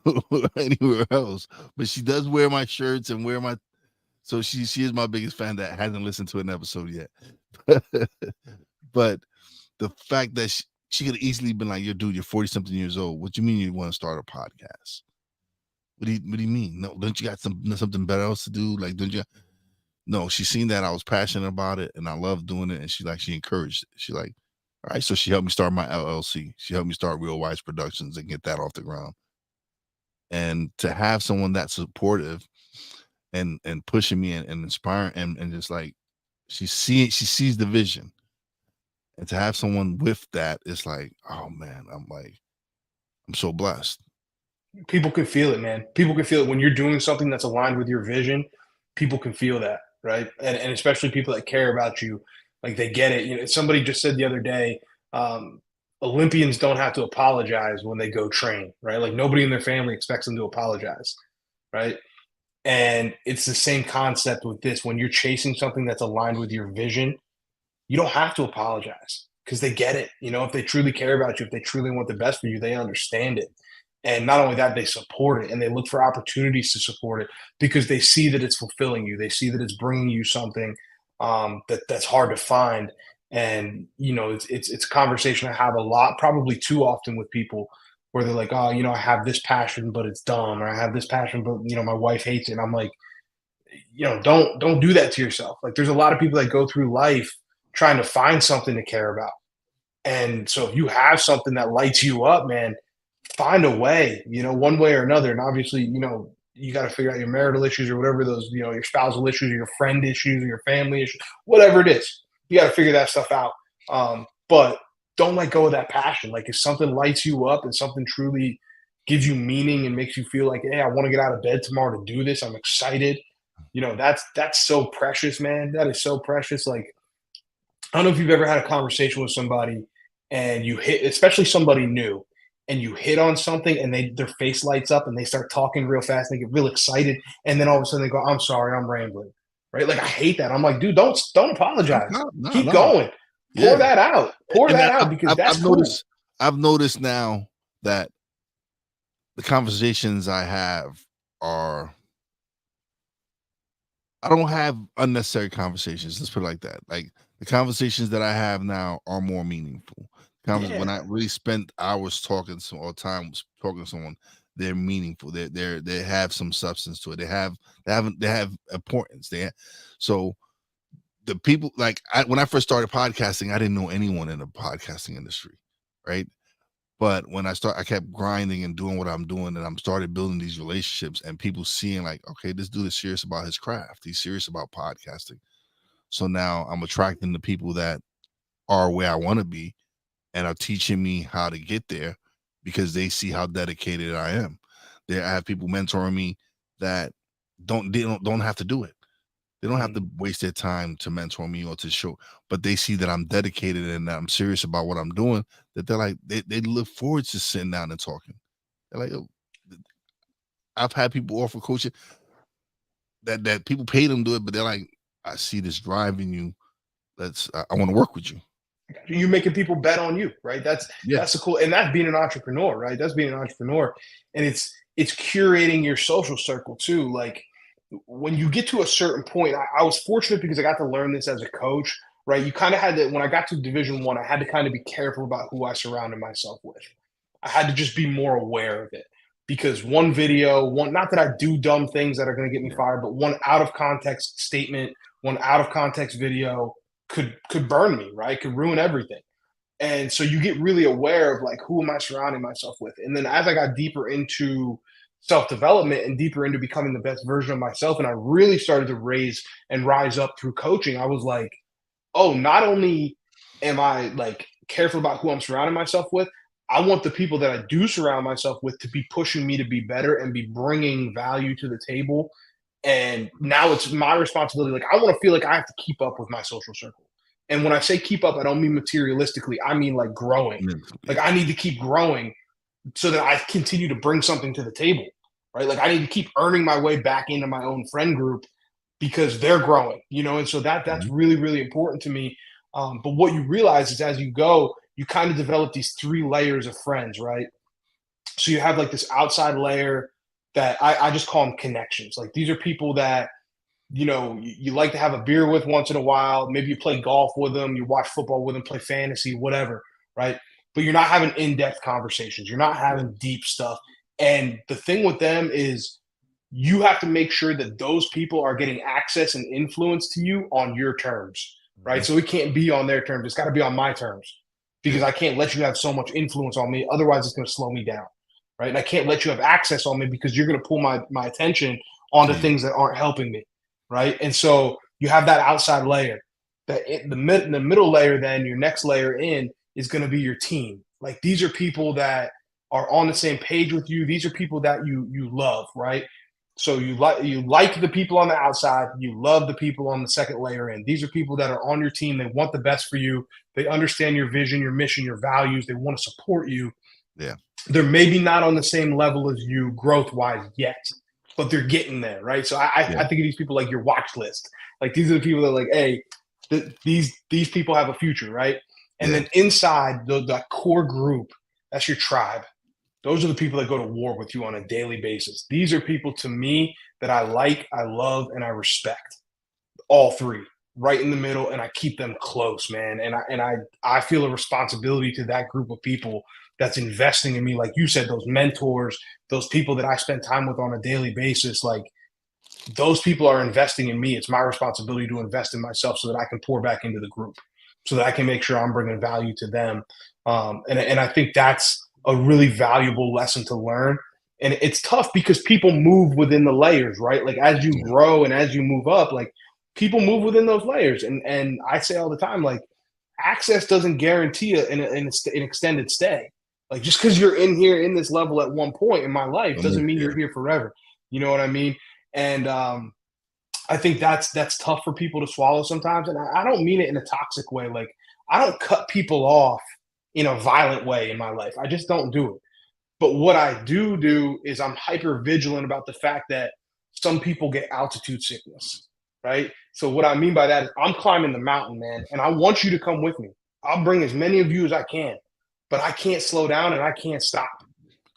anywhere else. But she does wear my shirts and wear my. So she is my biggest fan that hasn't listened to an episode yet. But the fact that she could have easily been like, "Yo, dude, you're 40 something years old. What do you mean you want to start a podcast? What do you mean? No, don't you got something better else to do? Like, don't you?" No, she seen that I was passionate about it and I love doing it. And she encouraged it. She like, all right. So she helped me start my LLC. She helped me start Real Wise Productions and get that off the ground. And to have someone that's supportive and pushing me and inspiring and just like she sees the vision. And to have someone with that, it's like, oh man, I'm so blessed. People can feel it, man. People can feel it when you're doing something that's aligned with your vision. People can feel that, right? And especially people that care about you, like they get it. You know, somebody just said the other day, um, Olympians don't have to apologize when they go train, right? Like nobody in their family expects them to apologize, right? And it's the same concept with this. When you're chasing something that's aligned with your vision, you don't have to apologize because they get it. You know, if they truly care about you, if they truly want the best for you, they understand it. And not only that, they support it and they look for opportunities to support it because they see that it's fulfilling you. They see that it's bringing you something that's hard to find. And you know, it's a conversation I have a lot, probably too often with people where they're like, "Oh, you know, I have this passion, but it's dumb," or "I have this passion, but you know, my wife hates it." And I'm like, you know, don't do that to yourself. Like, there's a lot of people that go through life trying to find something to care about. And so if you have something that lights you up, man, find a way, you know, one way or another. And obviously, you know, you got to figure out your marital issues or whatever those, you know, your spousal issues or your friend issues or your family issues, whatever it is. You got to figure that stuff out. But don't let go of that passion. Like if something lights you up and something truly gives you meaning and makes you feel like, hey, I want to get out of bed tomorrow to do this. I'm excited. You know, that's so precious, man. That is so precious. Like I don't know if you've ever had a conversation with somebody and you hit, especially somebody new, and you hit on something and their face lights up and they start talking real fast and they get real excited, and then all of a sudden they go, "I'm sorry, I'm rambling." Right? Like I hate that. I'm like, dude, don't apologize. No, no, Keep no. going. Pour Yeah. that out. Pour And that out because that's cool. I've noticed now that the conversations I have are I don't have unnecessary conversations. Let's put it like that. Like the conversations that I have now are more meaningful. When Yeah. I really spent hours or time talking to someone, they're meaningful. They have some substance to it. They have importance. So the people like when I first started podcasting, I didn't know anyone in the podcasting industry, right? But when I kept grinding and doing what I'm doing, and I'm started building these relationships, and people seeing like, okay, this dude is serious about his craft. He's serious about podcasting. So now I'm attracting the people that are where I want to be and are teaching me how to get there because they see how dedicated I am. I have people mentoring me that don't have to do it. They don't have to waste their time to mentor me or to show, but they see that I'm dedicated and that I'm serious about what I'm doing. That they're like they look forward to sitting down and talking. They're like, "Yo," I've had people offer coaching that people pay them to do it, but they're like, I see this drive in you. I want to work with you. You're making people bet on you, right? Yeah. That's the cool, and that's being an entrepreneur, right? That's being an entrepreneur, and it's curating your social circle too. Like when you get to a certain point, I was fortunate because I got to learn this as a coach, right? You kind of had to when I got to Division 1, I had to kind of be careful about who I surrounded myself with. I had to just be more aware of it because one video, one not that I do dumb things that are going to get me fired, but one out of context statement, one out of context video could burn me, right? Could ruin everything. And so you get really aware of like who am I surrounding myself with? And then as I got deeper into self-development and deeper into becoming the best version of myself, and I really started to raise and rise up through coaching, I was like, oh, not only am I like careful about who I'm surrounding myself with, I want the people that I do surround myself with to be pushing me to be better and be bringing value to the table. And now it's my responsibility. Like I want to feel like I have to keep up with my social circle. And when I say keep up, I don't mean materialistically. I mean like growing. Like Yeah. I need to keep growing so that I continue to bring something to the table, right? Like I need to keep earning my way back into my own friend group because they're growing, you know. And so that's Mhm. really really important to me. But what you realize is as you go, you kind of develop these 3 layers of friends, right? So you have like this outside layer that I just call them connections. Like these are people that you like to have a beer with once in a while. Maybe you play golf with them, you watch football with them, play fantasy, whatever, right? But you're not having in-depth conversations. You're not Yeah. having deep stuff. And the thing with them is you have to make sure that those people are getting access and influence to you on your terms, right? Mhm. So it can't be on their terms. It's got to be on my terms because Yeah. I can't let you have so much influence on me. Otherwise, it's going to slow me down, right? And I can't let you have access on me because you're going to pull my attention onto See. things that aren't helping me, right? And so you have that outside layer. The middle layer, then your next layer in is going to be your team. Like these are people that are on the same page with you. These are people that you love, right? So you like the people on the outside, you love the people on the second layer in. These are people that are on your team. They want the best for you. They understand your vision, your mission, your values. They want to support you. Yeah. They're maybe not on the same level as you growth wise yet, but they're getting there, right? So I Yeah. think of these people like your watch list. Like these are the people that are like, hey, these people have a future, right? And Yeah. then inside the core group, that's your tribe. Those are the people that go to war with you on a daily basis. These are people to me that I like, I love, and I respect. All 3 right in the middle, and I keep them close, man. And I feel a responsibility to that group of people that's investing in me. Like you said, those mentors, those people that I spend time with on a daily basis, like those people are investing in me. It's my responsibility to invest in myself so that I can pour back into the group, so that I can make sure I'm bringing value to them. And I think that's a really valuable lesson to learn. And it's tough because people move within the layers, right? Like as you Yeah. grow and as you move up, like people move within those layers. And I say all the time, like access doesn't guarantee an extended stay. Like just because you're in here in this level at one point in my life doesn't mean Yeah. you're here forever. You know what I mean? And I think that's tough for people to swallow sometimes. And I don't mean it in a toxic way. Like I don't cut people off in a violent way in my life. I just don't do it. But what I do is I'm hyper vigilant about the fact that some people get altitude sickness, right? So what I mean by that is I'm climbing the mountain, man, and I want you to come with me. I'll bring as many of you as I can, but I can't slow down and I can't stop.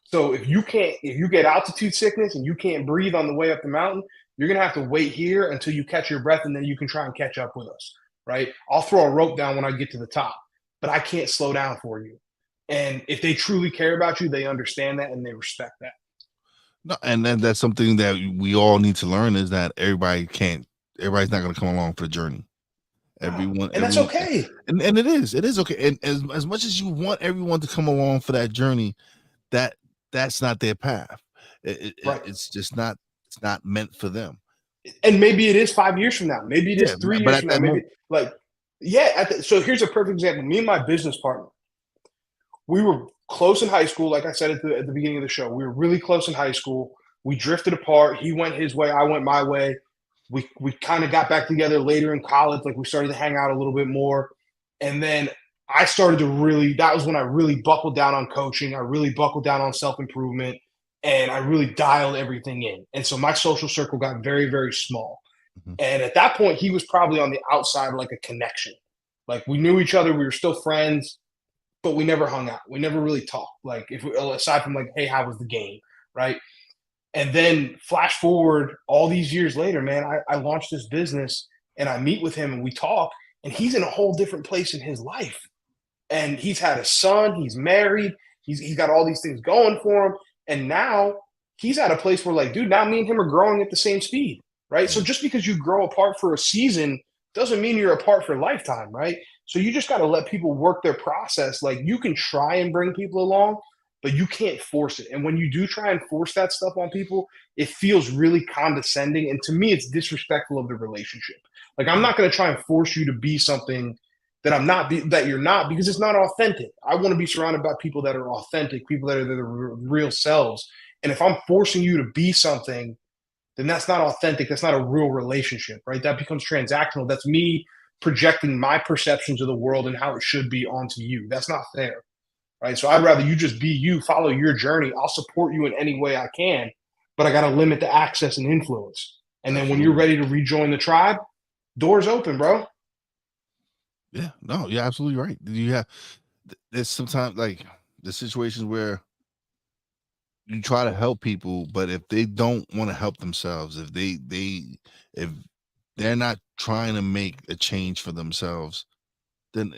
So if you get altitude sickness and you can't breathe on the way up the mountain, you're gonna have to wait here until you catch your breath and then you can try and catch up with us, right? I'll throw a rope down when I get to the top. but I can't slow down for you. And if they truly care about you, they understand that and they respect that. No, and then that's something that we all need to learn is that everybody's not going to come along for the journey. And that's okay. And it is okay. And as much as you want everyone to come along for that journey, that's not their path. It's just not. It's not meant for them. And maybe it is 5 years from now. Maybe it is 3 years from now. Maybe so here's a perfect example. Me and my business partner, we were close in high school. Like I said at the beginning of the show, we were really close in high school. We drifted apart. He went his way. I went my way. We kind of got back together later in college. Like we started to hang out a little bit more. And then I started to that was when I really buckled down on coaching. I really buckled down on self-improvement and I really dialed everything in. And so my social circle got very, very small. Mm-hmm. And at that point, he was probably on the outside, like a connection. Like we knew each other. We were still friends, but we never hung out. We never really talked. Like aside from like, hey, how was the game? Right. And then flash forward all these years later, man, I launched this business and I meet with him and we talk and he's in a whole different place in his life. And he's had a son, he's married, he's got all these things going for him. And now he's at a place where like, dude, now me and him are growing at the same speed, right? So just because you grow apart for a season doesn't mean you're apart for a lifetime, right? So you just got to let people work their process. Like you can try and bring people along, but you can't force it. And when you do try and force that stuff on people, it feels really condescending. And to me, it's disrespectful of the relationship. Like I'm not going to try and force you to be something that that you're not, because it's not authentic. I want to be surrounded by people that are authentic, people that are their real selves. And if I'm forcing you to be something, then that's not authentic. That's not a real relationship, right? That becomes transactional. That's me projecting my perceptions of the world and how it should be onto you. That's not fair, right? So I'd rather you just be you, follow your journey. I'll support you in any way I can, but I got to limit the access and influence. And then when you're ready to rejoin the tribe, doors open, bro. Yeah, no, you're absolutely right. There's sometimes like the situations where you try to help people, but if they don't want to help themselves, if they're not trying to make a change for themselves, then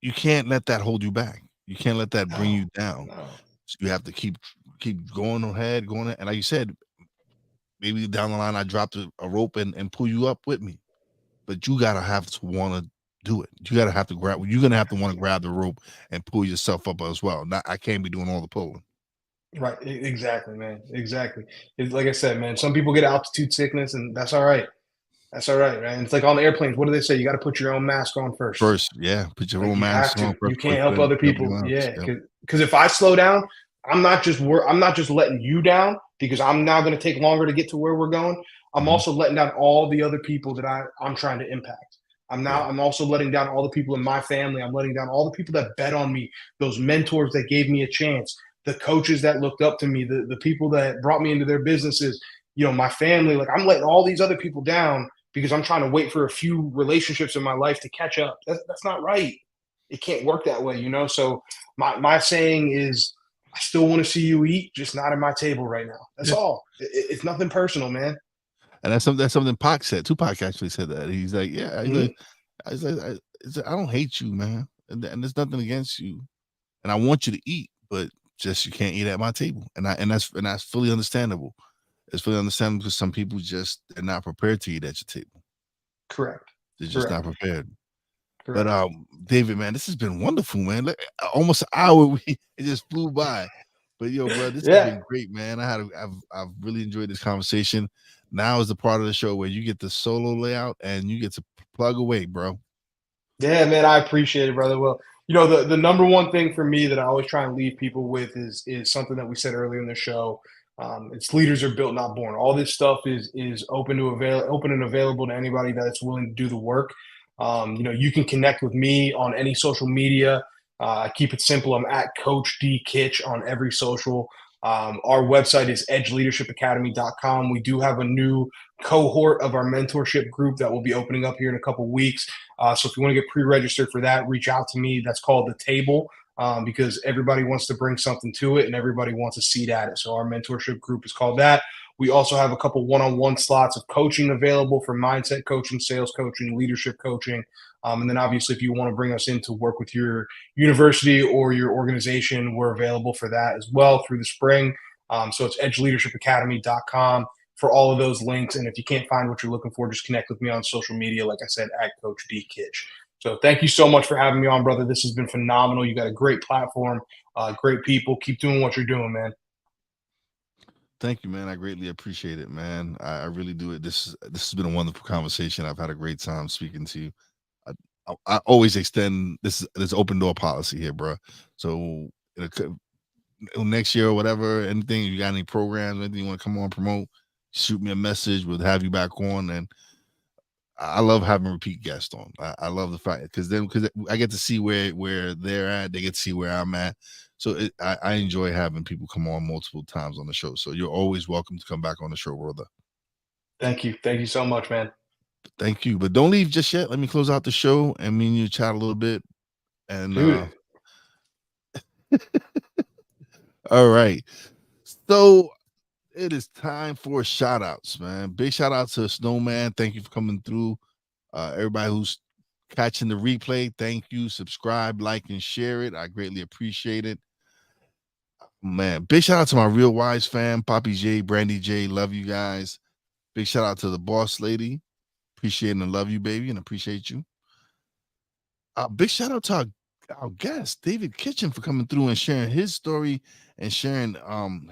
you can't let that hold you back. You can't let that bring you down. No. So you have to keep going ahead. And like you said, maybe down the line I dropped a rope and pull you up with me. But you gotta have to want to do it. You gotta have to grab. You're gonna have to want to grab the rope and pull yourself up as well. I can't be doing all the pulling. Right. Exactly, man. Exactly. It's like I said, man. Some people get altitude sickness, and that's all right. That's all right, man. It's like on the airplanes. What do they say? You got to put your own mask on first. Yeah. Put your own mask on. You can't help other people. Yeah. Because if I slow down, I'm not just letting you down because I'm now going to take longer to get to where we're going. I'm also letting down all the other people that I'm trying to impact. I'm also letting down all the people in my family. I'm letting down all the people that bet on me, those mentors that gave me a chance, the coaches that looked up to me, the people that brought me into their businesses, my family. Like I'm letting all these other people down because I'm trying to wait for a few relationships in my life to catch up. That's not right. It can't work that way, So my saying is, I still want to see you eat, just not at my table right now. That's all. It's nothing personal, man. And that's something Pac said. Tupac actually said that. He's like, yeah, I don't hate you, man, and there's nothing against you, and I want you to eat, but just you can't eat at my table, and that's fully understandable. It's fully understandable because some people they're not prepared to eat at your table. Correct. They're just not prepared. Correct. But David, man, this has been wonderful, man. Almost an hour, it just flew by. But bro, this has been great, man. I've really enjoyed this conversation. Now is the part of the show where you get the solo layout and you get to plug away, bro. Yeah, man, I appreciate it, brother. Well, the number one thing for me that I always try and leave people with is something that we said earlier in the show. It's leaders are built, not born. All this stuff is open and available to anybody that's willing to do the work. You can connect with me on any social media. Keep it simple. I'm at Coach D Kitch on every social. Our website is edgeleadershipacademy.com. We do have a new cohort of our mentorship group that will be opening up here in a couple weeks. So if you want to get pre-registered for that, reach out to me. That's called The Table, because everybody wants to bring something to it and everybody wants a seat at it. So our mentorship group is called that. We also have a couple one-on-one slots of coaching available for mindset coaching, sales coaching, leadership coaching. And then obviously, if you want to bring us in to work with your university or your organization, we're available for that as well through the spring. So it's edgeleadershipacademy.com for all of those links. And if you can't find what you're looking for, just connect with me on social media, like I said, at Coach D Kitch. So thank you so much for having me on, brother. This has been phenomenal. You got a great platform, great people. Keep doing what you're doing, man. Thank you, man. I greatly appreciate it, man. I really do it. This has been a wonderful conversation. I've had a great time speaking to you. I always extend this open door policy here, bro. So next year or whatever, anything you got any programs, anything you want to come on promote, shoot me a message. We'll have you back on. And I love having repeat guests on. I love the fact because I get to see where they're at. They get to see where I'm at. So I enjoy having people come on multiple times on the show. So you're always welcome to come back on the show, brother. Thank you. Thank you so much, man. Thank you. But don't leave just yet. Let me close out the show and me and you chat a little bit. And all right. So it is time for shout outs, man. Big shout out to Snowman. Thank you for coming through. Everybody who's catching the replay, thank you. Subscribe, like, and share it. I greatly appreciate it. Man, big shout out to my Real Wise fam, Poppy J, Brandy J. Love you guys. Big shout out to the boss lady. Appreciate and love you, baby, and appreciate you. Big shout out to our guest, David Kitchen, for coming through and sharing his story and sharing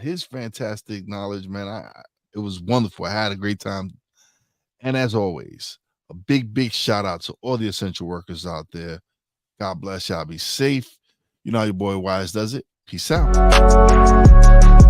his fantastic knowledge, man. It was wonderful. I had a great time. And as always, a big shout out to all the essential workers out there. God bless y'all. Be safe. You know how your boy Wise does it. Peace out.